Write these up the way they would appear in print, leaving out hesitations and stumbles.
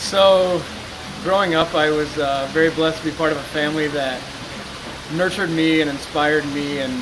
So, growing up, I was very blessed to be part of a family that nurtured me and inspired me and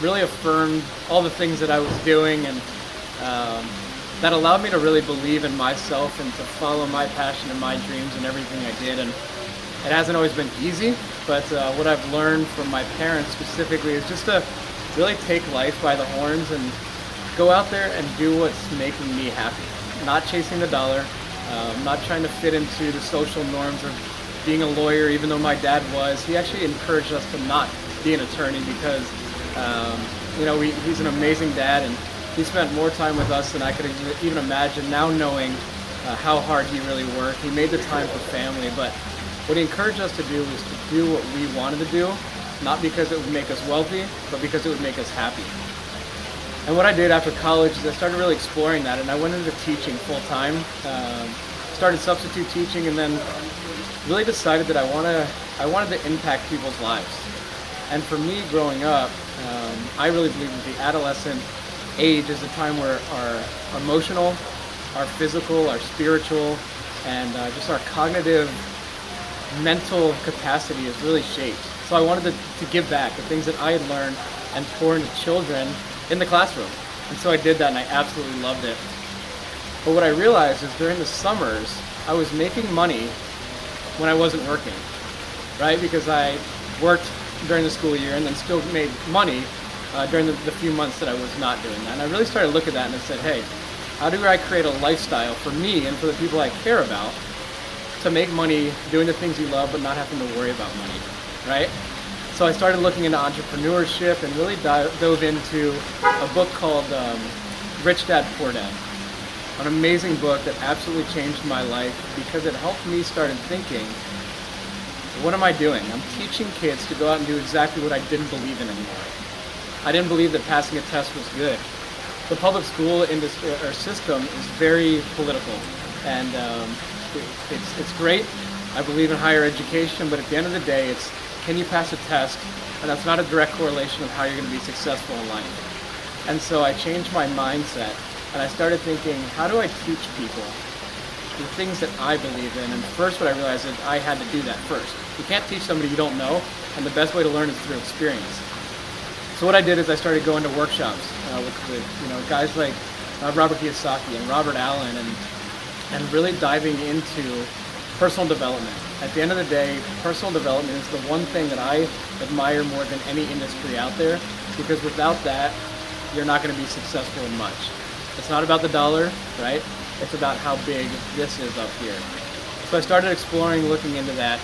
really affirmed all the things that I was doing, and that allowed me to really believe in myself and to follow my passion and my dreams and everything I did. And it hasn't always been easy, but what I've learned from my parents specifically is just to really take life by the horns and go out there and do what's making me happy. Not chasing the dollar, not trying to fit into the social norms of being a lawyer, even though my dad was. He actually encouraged us to not be an attorney because, he's an amazing dad, and he spent more time with us than I could even imagine, now knowing how hard he really worked. He made the time for family, but what he encouraged us to do was to do what we wanted to do, not because it would make us wealthy, but because it would make us happy. And what I did after college is I started really exploring that, and I went into teaching full time, started substitute teaching, and then really decided that I wanted to impact people's lives. And for me, growing up, I really believe that the adolescent age is a time where our emotional, our physical, our spiritual, and just our cognitive, mental capacity is really shaped. So I wanted to give back the things that I had learned and pour into children in the classroom. And so I did that, and I absolutely loved it. But what I realized is during the summers, I was making money when I wasn't working, right? Because I worked during the school year and then still made money during the few months that I was not doing that. And I really started to look at that and I said, hey, how do I create a lifestyle for me and for the people I care about to make money doing the things you love but not having to worry about money, right? So I started looking into entrepreneurship and really dove into a book called Rich Dad, Poor Dad. An amazing book that absolutely changed my life because it helped me start thinking, what am I doing? I'm teaching kids to go out and do exactly what I didn't believe in anymore. I didn't believe that passing a test was good. The public school industry or system is very political, and it's great. I believe in higher education, but at the end of the day, it's can you pass a test? And that's not a direct correlation of how you're going to be successful in life. And so I changed my mindset, and I started thinking, how do I teach people the things that I believe in? And first what I realized is I had to do that first. You can't teach somebody you don't know, and the best way to learn is through experience. So what I did is I started going to workshops with guys like Robert Kiyosaki and Robert Allen, and really diving into personal development. At the end of the day, personal development is the one thing that I admire more than any industry out there, because without that, you're not going to be successful in much. It's not about the dollar, right? It's about how big this is up here. So I started exploring, looking into that,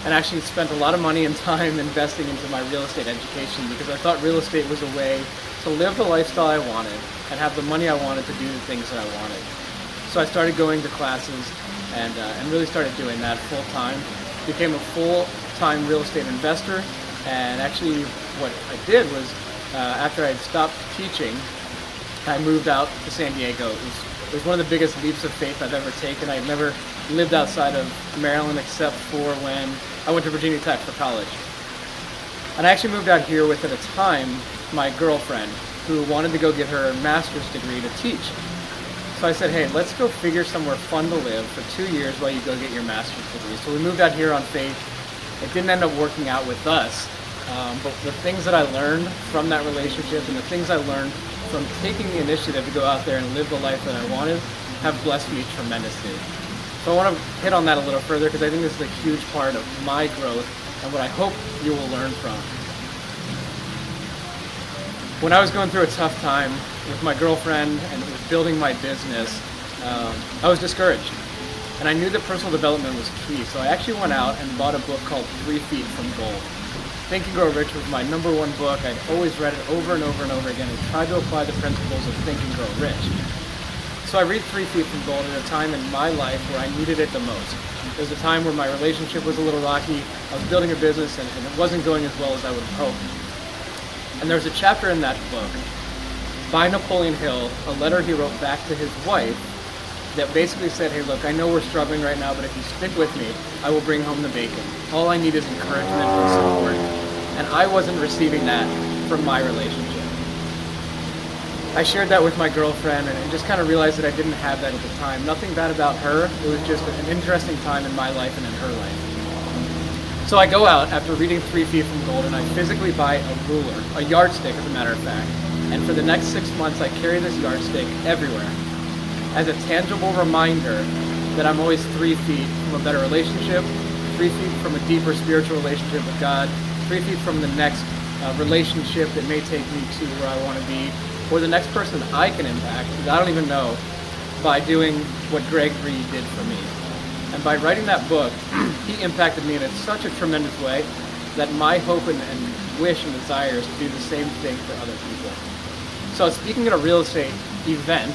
and actually spent a lot of money and time investing into my real estate education because I thought real estate was a way to live the lifestyle I wanted and have the money I wanted to do the things that I wanted. So I started going to classes and really started doing that full time. Became a full-time real estate investor, and actually what I did was after I had stopped teaching, I moved out to San Diego. It was one of the biggest leaps of faith I've ever taken. I had never lived outside of Maryland except for when I went to Virginia Tech for college. And I actually moved out here with, at a time, my girlfriend, who wanted to go get her master's degree to teach. So I said, hey, let's go figure somewhere fun to live for 2 years while you go get your master's degree. So we moved out here on faith. It didn't end up working out with us, but the things that I learned from that relationship and the things I learned from taking the initiative to go out there and live the life that I wanted have blessed me tremendously. So I want to hit on that a little further because I think this is a huge part of my growth and what I hope you will learn from. When I was going through a tough time with my girlfriend and building my business, I was discouraged. And I knew that personal development was key, so I actually went out and bought a book called 3 Feet from Gold. Think and Grow Rich was my #1 book. I'd always read it over and over and over again and tried to apply the principles of Think and Grow Rich. So I read 3 Feet from Gold at a time in my life where I needed it the most. It was a time where my relationship was a little rocky, I was building a business, and it wasn't going as well as I would have hoped. And there's a chapter in that book by Napoleon Hill, a letter he wrote back to his wife that basically said, hey, look, I know we're struggling right now, but if you stick with me, I will bring home the bacon. All I need is encouragement and support. And I wasn't receiving that from my relationship. I shared that with my girlfriend and just kind of realized that I didn't have that at the time. Nothing bad about her. It was just an interesting time in my life and in her life. So I go out after reading 3 Feet from Gold and I physically buy a ruler, a yardstick as a matter of fact. And for the next 6 months I carry this yardstick everywhere as a tangible reminder that I'm always 3 feet from a better relationship, 3 feet from a deeper spiritual relationship with God, 3 feet from the next relationship that may take me to where I want to be, or the next person I can impact, because I don't even know, by doing what Greg Reed did for me. And by writing that book, he impacted me in such a tremendous way that my hope and wish and desire is to do the same thing for other people. So I was speaking at a real estate event,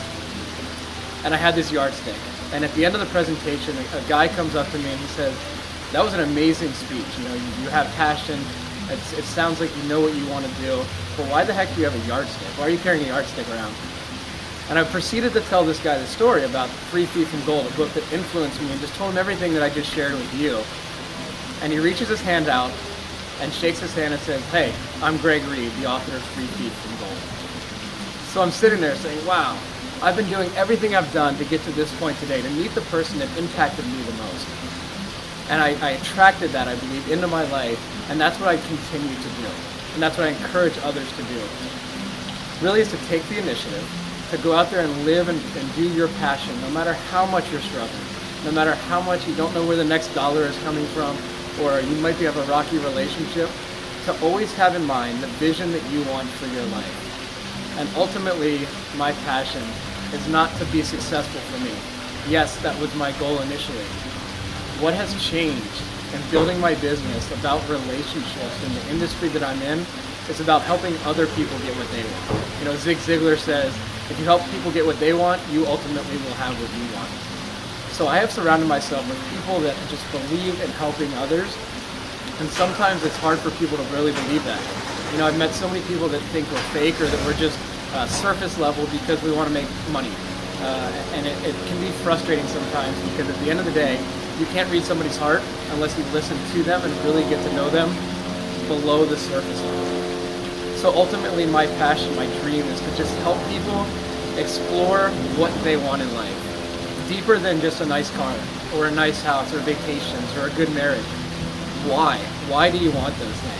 and I had this yardstick. And at the end of the presentation, a guy comes up to me and he says, "That was an amazing speech. You know, you have passion. It sounds like you know what you want to do, but why the heck do you have a yardstick? Why are you carrying a yardstick around?" And I proceeded to tell this guy the story about 3 Feet from Gold, a book that influenced me, and just told him everything that I just shared with you. And he reaches his hand out and shakes his hand and says, "Hey, I'm Greg Reed, the author of 3 Feet from Gold." So I'm sitting there saying, wow, I've been doing everything I've done to get to this point today, to meet the person that impacted me the most. And I attracted that, I believe, into my life, and that's what I continue to do. And that's what I encourage others to do. Really is to take the initiative, to go out there and live and do your passion, no matter how much you're struggling, no matter how much you don't know where the next dollar is coming from, or you might have a rocky relationship, to always have in mind the vision that you want for your life. And ultimately, my passion is not to be successful for me. Yes, that was my goal initially. What has changed in building my business about relationships in the industry that I'm in is about helping other people get what they want. You know, Zig Ziglar says, if you help people get what they want, you ultimately will have what you want. So I have surrounded myself with people that just believe in helping others, and sometimes it's hard for people to really believe that. You know, I've met so many people that think we're fake or that we're just surface level because we want to make money. And it can be frustrating sometimes because at the end of the day, you can't read somebody's heart unless you listen to them and really get to know them below the surface level. So ultimately my passion, my dream is to just help people explore what they want in life. Deeper than just a nice car or a nice house or vacations or a good marriage. Why? Why do you want those things?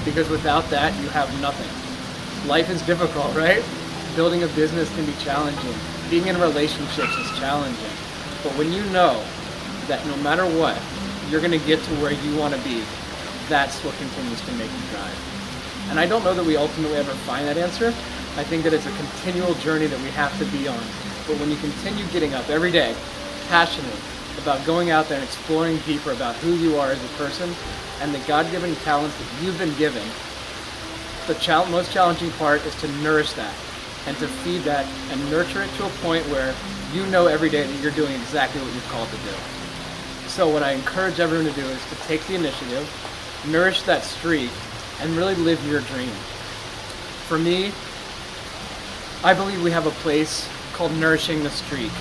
Because without that, you have nothing. Life is difficult, right? Building a business can be challenging. Being in relationships is challenging. But when you know that no matter what, you're going to get to where you want to be, that's what continues to make you drive. And I don't know that we ultimately ever find that answer. I think that it's a continual journey that we have to be on. But when you continue getting up every day, passionate about going out there and exploring deeper about who you are as a person and the God-given talents that you've been given, the most challenging part is to nourish that and to feed that and nurture it to a point where you know every day that you're doing exactly what you're called to do. So what I encourage everyone to do is to take the initiative, nourish that streak, and really live your dream. For me, I believe we have a place called nourishing the streak.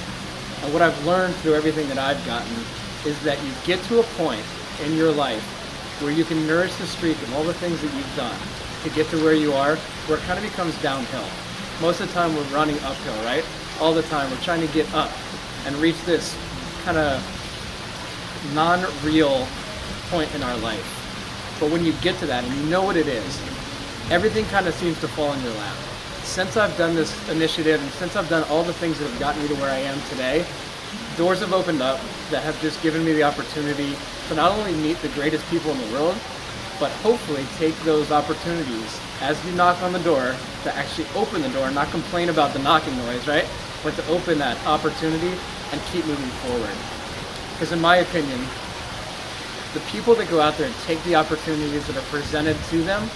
And what I've learned through everything that I've gotten is that you get to a point in your life where you can nourish the streak of all the things that you've done to get to where you are, where it kind of becomes downhill. Most of the time we're running uphill, right? All the time we're trying to get up and reach this kind of non-real point in our life. But when you get to that and you know what it is, everything kind of seems to fall in your lap. Since I've done this initiative and since I've done all the things that have gotten me to where I am today, doors have opened up that have just given me the opportunity to not only meet the greatest people in the world, but hopefully take those opportunities as you knock on the door to actually open the door and not complain about the knocking noise, right? But to open that opportunity and keep moving forward. Because in my opinion, the people that go out there and take the opportunities that are presented to them,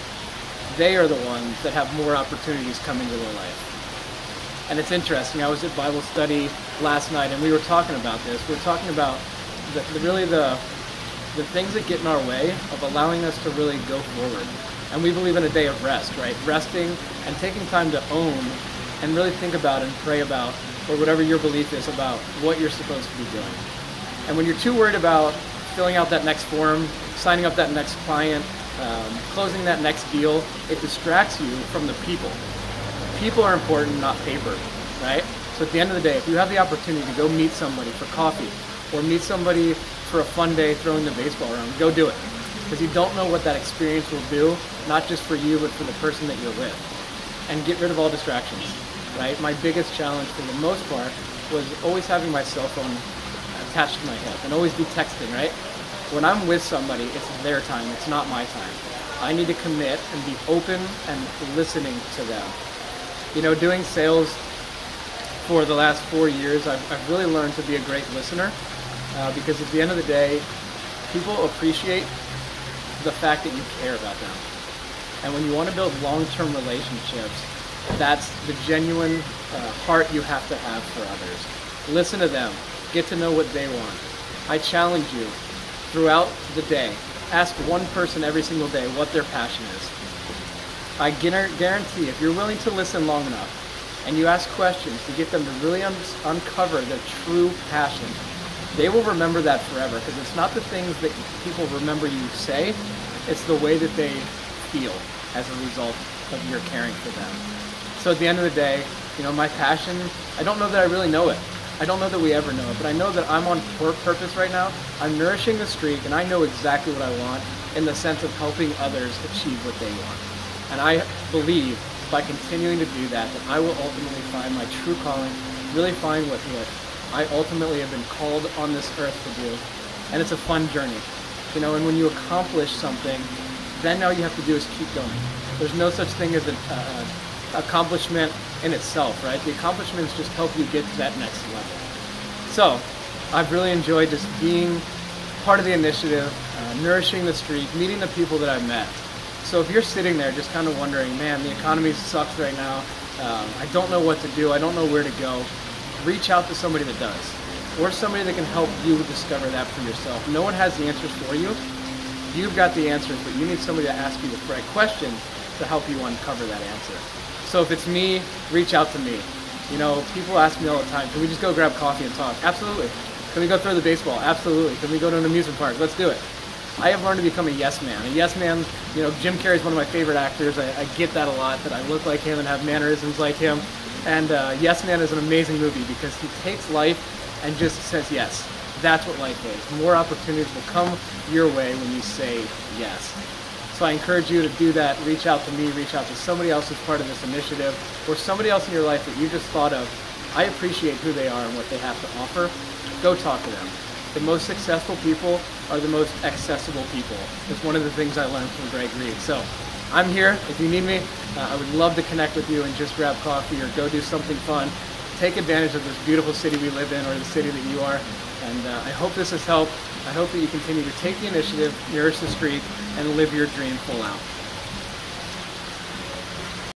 they are the ones that have more opportunities coming to their life. And it's interesting, I was at Bible study last night and we were talking about this. We were talking about the things that get in our way of allowing us to really go forward. And we believe in a day of rest, right? Resting and taking time to own and really think about and pray about, or whatever your belief is about what you're supposed to be doing. And when you're too worried about filling out that next form, signing up that next client, closing that next deal, it distracts you from the people. People are important, not paper, right? So at the end of the day, if you have the opportunity to go meet somebody for coffee or meet somebody for a fun day throwing the baseball around, go do it. Because you don't know what that experience will do, not just for you, but for the person that you're with. And get rid of all distractions, right? My biggest challenge for the most part was always having my cell phone attached to my hip and always be texting, right? When I'm with somebody, it's their time, it's not my time. I need to commit and be open and listening to them. You know, doing sales for the last 4 years, I've really learned to be a great listener because at the end of the day, people appreciate the fact that you care about them. And when you want to build long-term relationships, that's the genuine heart you have to have for others. Listen to them. Get to know what they want. I challenge you throughout the day. Ask one person every single day what their passion is. I guarantee if you're willing to listen long enough and you ask questions to get them to really uncover their true passion, they will remember that forever, because it's not the things that people remember you say, it's the way that they feel as a result of your caring for them. So at the end of the day, you know, my passion, I don't know that I really know it. I don't know that we ever know it, but I know that I'm on purpose right now. I'm nourishing the streak, and I know exactly what I want in the sense of helping others achieve what they want. And I believe by continuing to do that, that I will ultimately find my true calling, really find what I ultimately have been called on this earth to do. And it's a fun journey, you know, and when you accomplish something, then all you have to do is keep going. There's no such thing as an accomplishment in itself, right? The accomplishments just help you get to that next level. So I've really enjoyed just being part of the initiative, nourishing the streak, meeting the people that I've met. So if you're sitting there just kind of wondering, man, the economy sucks right now, I don't know what to do, I don't know where to go, reach out to somebody that does, or somebody that can help you discover that for yourself. No one has the answers for you. You've got the answers, but you need somebody to ask you the right questions to help you uncover that answer. So if it's me, reach out to me. You know, people ask me all the time, can we just go grab coffee and talk? Absolutely. Can we go throw the baseball? Absolutely. Can we go to an amusement park? Let's do it. I have learned to become a yes man. A yes man, you know, Jim Carrey's one of my favorite actors. I get that a lot, that I look like him and have mannerisms like him. And Yes Man is an amazing movie because he takes life and just says yes. That's what life is. More opportunities will come your way when you say yes. So I encourage you to do that. Reach out to me, reach out to somebody else who's part of this initiative, or somebody else in your life that you just thought of. I appreciate who they are and what they have to offer. Go talk to them. The most successful people are the most accessible people. It's one of the things I learned from Greg Reed. So I'm here if you need me. I would love to connect with you and just grab coffee or go do something fun. Take advantage of this beautiful city we live in, or the city that you are. And I hope this has helped. I hope that you continue to take the initiative, nourish the streak, and live your dream full out.